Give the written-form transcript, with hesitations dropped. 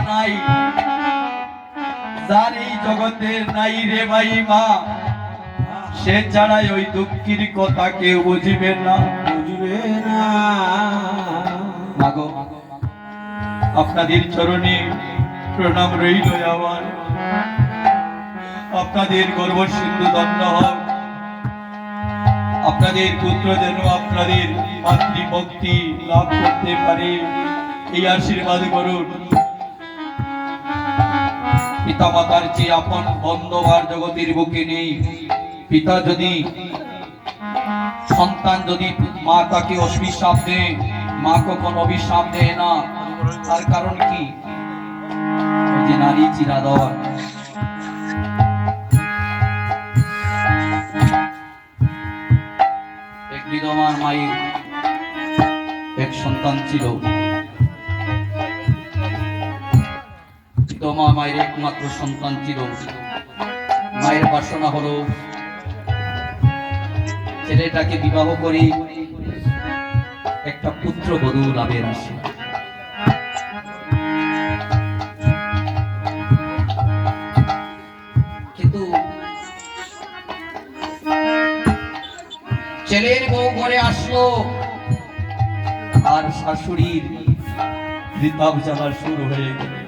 নাই, যার এই জগতের নাই রে ভাই মা, সে ছাড়াই ওই দুঃখীর কথা কেউ বুঝিবে না। মাগো, আপনাদের চরণে প্রণাম রইল আমার। আপনাদের গর্ব সিন্ধু ধন্য হোক। আপনাদের পুত্র যেন আপনাদের মাতৃভক্তি লাভ করতে পারে, এই আশীর্বাদ করুন। পিতা মাতার চেয়ে আপন বন্ধুবার জগতের বুকে নেই। পিতা যদি সন্তান যদি মা তাকে অভিশাপ দেয়, মা কখনো অভিশাপ দেয় না। তার কারণ কি? যে নারী চিরাদর। এক বিধবার মায়ের এক সন্তান ছিল। বিধবা মায়ের একমাত্র সন্তান ছিল। মায়ের বাসনা হলো ছেলেটাকে বিবাহ করে একটা পুত্র বধূ লাভের আশা। কিন্তু ছেলের বউ ঘরে আসলো আর শাশুড়ির ঋতাব জ্বালা শুরু হয়ে গেল।